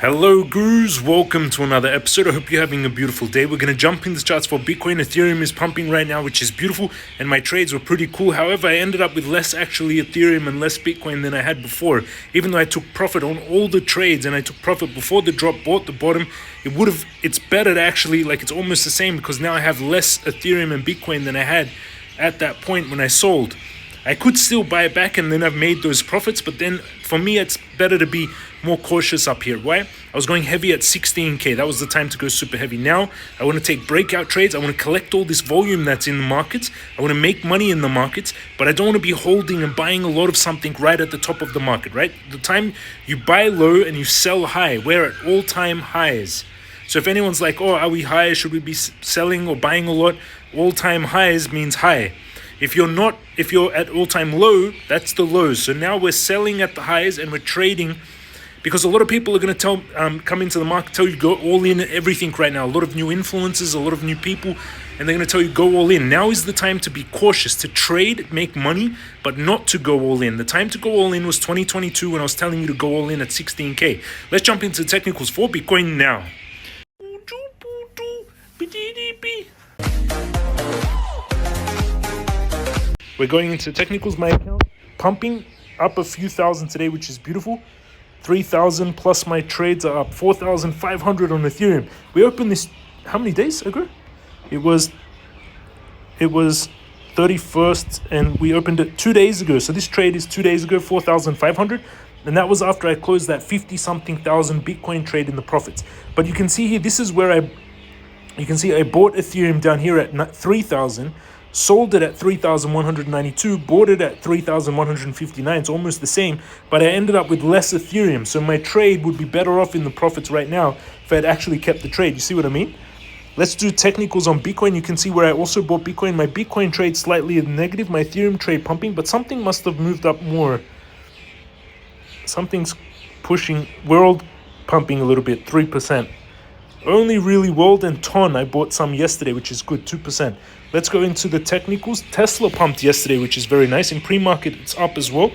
Hello gurus, welcome to another episode. I hope you're having a beautiful day. We're going to jump in the charts for Bitcoin. Ethereum is pumping right now, which is beautiful, and my trades were pretty cool. However, I ended up with less actually Ethereum and less Bitcoin than I had before. Even though I took profit on all the trades and I took profit before the drop, bought the bottom, it's better to actually, it's almost the same because now I have less Ethereum and Bitcoin than I had at that point when I sold. I could still buy it back and then I've made those profits, but then for me it's better to be more cautious up here. Why? I was going heavy at 16k. That was the time to go super heavy. Now I want to take breakout trades. I want to collect all this volume that's in the markets. I want to make money in the markets, but I don't want to be holding and buying a lot of something right at the top of the market, right? The time you buy low and you sell high, we're at all-time highs. So if anyone's like, oh, are we high? Should we be selling or buying a lot? All-time highs means high. If you're at all-time low, that's the lows. So now we're selling at the highs and we're trading, because a lot of people are going to come into the market, tell you go all in everything right now. A lot of new influencers, a lot of new people, and they're going to tell you go all in. Now is the time to be cautious, to trade, make money, but not to go all in. The time to go all in was 2022 when I was telling you to go all in at 16k. Let's jump into the technicals for Bitcoin now. We're going into technicals. My account pumping up a few thousand today, which is beautiful. 3,000 plus my trades are up 4,500 on Ethereum. We opened this how many days ago? It was 31st and we opened it 2 days ago. So this trade is 2 days ago, 4,500. And that was after I closed that 50-something thousand Bitcoin trade in the profits. But you can see here, this is where you can see I bought Ethereum down here at 3,000. Sold it at 3,192, bought it at 3,159. It's almost the same, but I ended up with less Ethereum. So my trade would be better off in the profits right now if I had actually kept the trade. You see what I mean? Let's do technicals on Bitcoin. You can see where I also bought Bitcoin. My Bitcoin trade slightly negative, my Ethereum trade pumping, but something must have moved up more. Something's pushing, world pumping a little bit, 3%. Only really World and Ton, I bought some yesterday, which is good, 2%. Let's go into the technicals. Tesla pumped yesterday, which is very nice. In pre-market, it's up as well.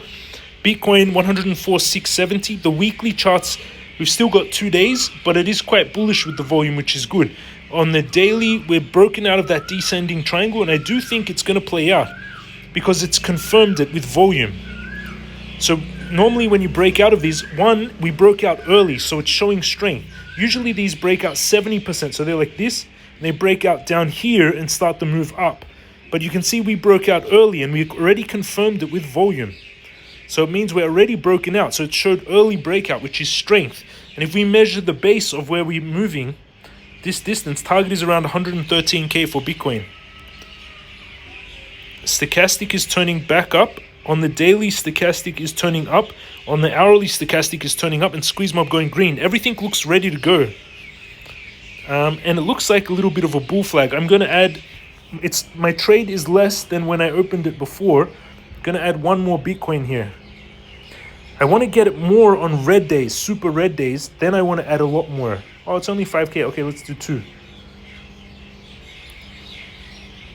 Bitcoin, 104,670. The weekly charts, we've still got 2 days, but it is quite bullish with the volume, which is good. On the daily, we're broken out of that descending triangle, and I do think it's going to play out because it's confirmed it with volume. So normally when you break out of these, we broke out early, so it's showing strength. Usually these break out 70%, so they're like this, and they break out down here and start to move up. But you can see we broke out early, and we already confirmed it with volume. So it means we're already broken out, so it showed early breakout, which is strength. And if we measure the base of where we're moving, this distance, target is around 113k for Bitcoin. Stochastic is turning back up. On the daily, stochastic is turning up. On the hourly, stochastic is turning up, and squeeze mob going green. Everything looks ready to go. And it looks like a little bit of a bull flag. I'm going to add, my trade is less than when I opened it before. I'm going to add one more Bitcoin here. I want to get it more on red days, super red days. Then I want to add a lot more. Oh, it's only 5k. Okay, let's do 2.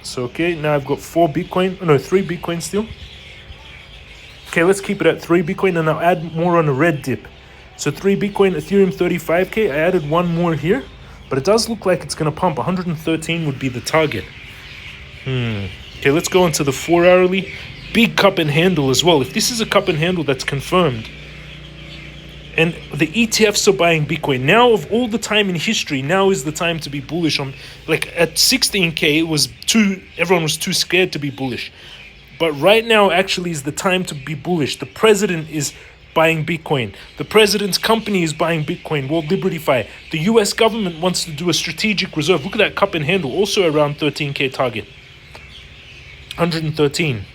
So, okay, now I've got 3 Bitcoin still. Okay, let's keep it at 3 Bitcoin and I'll add more on a red dip. So 3 Bitcoin, Ethereum 35k. I added one more here, but it does look like it's going to pump. 113 would be the target. Okay, let's go into the 4 hourly. Big cup and handle as well. If this is a cup and handle, that's confirmed. And the ETFs are buying Bitcoin. Now, of all the time in history, now is the time to be bullish on. At 16k, everyone was too scared to be bullish. But right now actually is the time to be bullish. The president is buying Bitcoin. The president's company is buying Bitcoin, World Libertyfy. The US government wants to do a strategic reserve. Look at that cup and handle, also around 13k target. 113.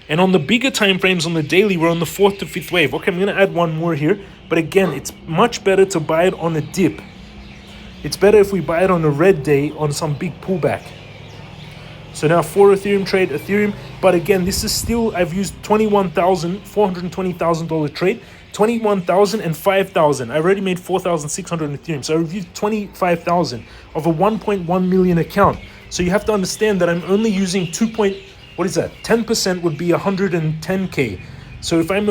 And on the bigger time frames on the daily, we're on the 4th to 5th wave. Okay, I'm going to add one more here. But again, it's much better to buy it on a dip. It's better if we buy it on a red day on some big pullback. So now 4 Ethereum trade, Ethereum. But again, this is still, I've used $420,000 trade, 21,000 and 5,000. I already made 4,600 in Ethereum. So I reviewed 25,000 of a 1.1 million account. So you have to understand that I'm only using 10% would be 110K. So if I'm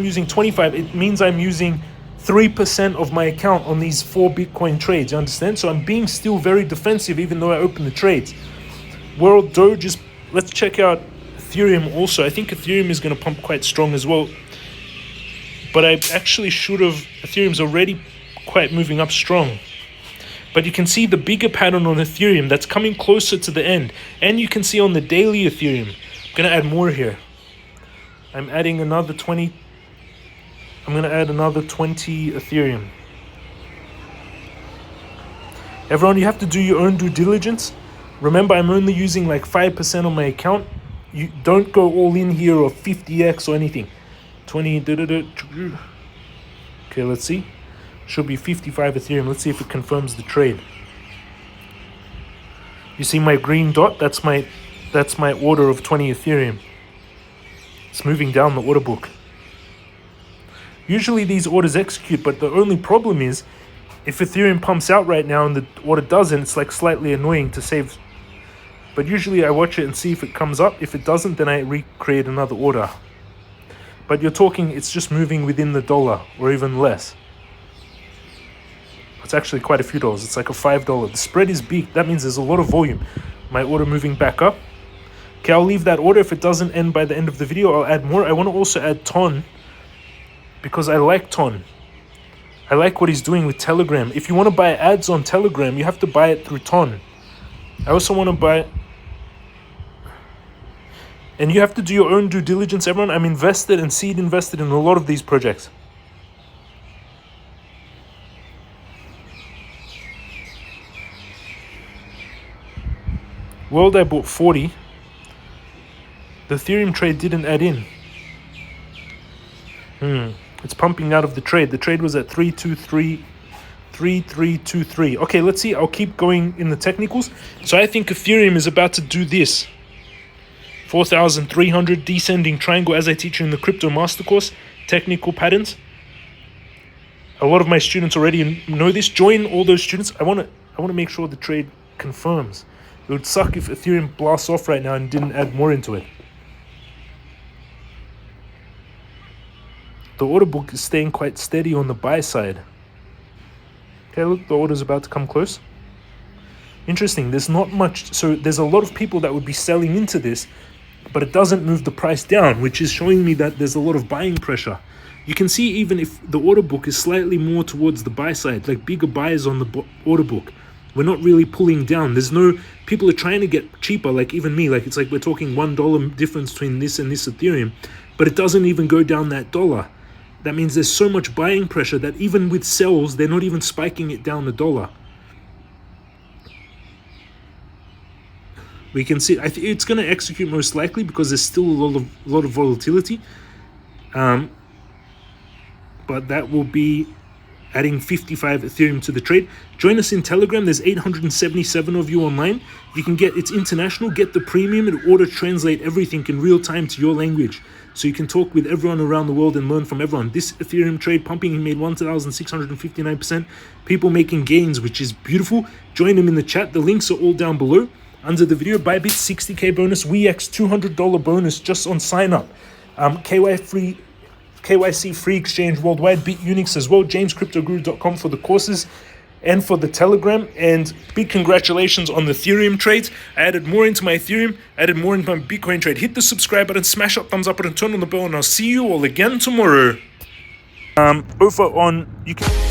using 25, it means I'm using 3% of my account on these 4 Bitcoin trades, you understand? So I'm being still very defensive even though I open the trades. World Doge is, let's check out Ethereum also. I think Ethereum is going to pump quite strong as well. But I actually should have, Ethereum's already quite moving up strong. But you can see the bigger pattern on Ethereum that's coming closer to the end. And you can see on the daily Ethereum, I'm going to add more here. I'm adding another 20. I'm going to add another 20 Ethereum. Everyone, you have to do your own due diligence. Remember, I'm only using like 5% on my account. You don't go all in here or 50x or anything. 20. Okay, let's see. Should be 55 Ethereum. Let's see if it confirms the trade. You see my green dot? That's my order of 20 Ethereum. It's moving down the order book. Usually these orders execute, but the only problem is if Ethereum pumps out right now and the order doesn't, it's like slightly annoying to save. But usually I watch it and see if it comes up. If it doesn't, then I recreate another order. But you're talking, it's just moving within the dollar or even less. It's actually quite a few dollars. It's like a $5. The spread is big. That means there's a lot of volume. My order moving back up. Okay, I'll leave that order. If it doesn't end by the end of the video, I'll add more. I want to also add Ton because I like Ton. I like what he's doing with Telegram. If you want to buy ads on Telegram, you have to buy it through Ton. I also want to buy... And you have to do your own due diligence, everyone. I'm invested and seed invested in a lot of these projects. World, I bought 40. The Ethereum trade didn't add in. It's pumping out of the trade. The trade was at 3323. Okay, let's see. I'll keep going in the technicals. So I think Ethereum is about to do this. 4,300 descending triangle, as I teach you in the crypto master course, technical patterns. A lot of my students already know this. Join all those students. I want to make sure the trade confirms. It would suck if Ethereum blasts off right now and didn't add more into it. The order book is staying quite steady on the buy side. Okay, look, the order's about to come close. Interesting, there's not much. So there's a lot of people that would be selling into this, but it doesn't move the price down, which is showing me that there's a lot of buying pressure. You can see even if the order book is slightly more towards the buy side, like bigger buyers on the order book. We're not really pulling down. There's no, people are trying to get cheaper, like even me, like it's like we're talking $1 difference between this and this Ethereum, but it doesn't even go down that dollar. That means there's so much buying pressure that even with sells, they're not even spiking it down the dollar. We can see it's going to execute most likely because there's still a lot of volatility. But that will be adding 55 Ethereum to the trade. Join us in Telegram. There's 877 of you online. You can get, it's international, get the premium and auto translate everything in real time to your language. So you can talk with everyone around the world and learn from everyone. This Ethereum trade pumping, he made 1,659%. People making gains, which is beautiful. Join them in the chat. The links are all down below. Under the video, Bybit 60k bonus, Weex $200 bonus just on sign up. KYC free exchange worldwide, Bitunix as well, jamescryptoguru.com for the courses and for the Telegram. And big congratulations on the Ethereum trades. I added more into my Ethereum, added more into my Bitcoin trade. Hit the subscribe button, smash that thumbs up button, turn on the bell, and I'll see you all again tomorrow. Over on, you can...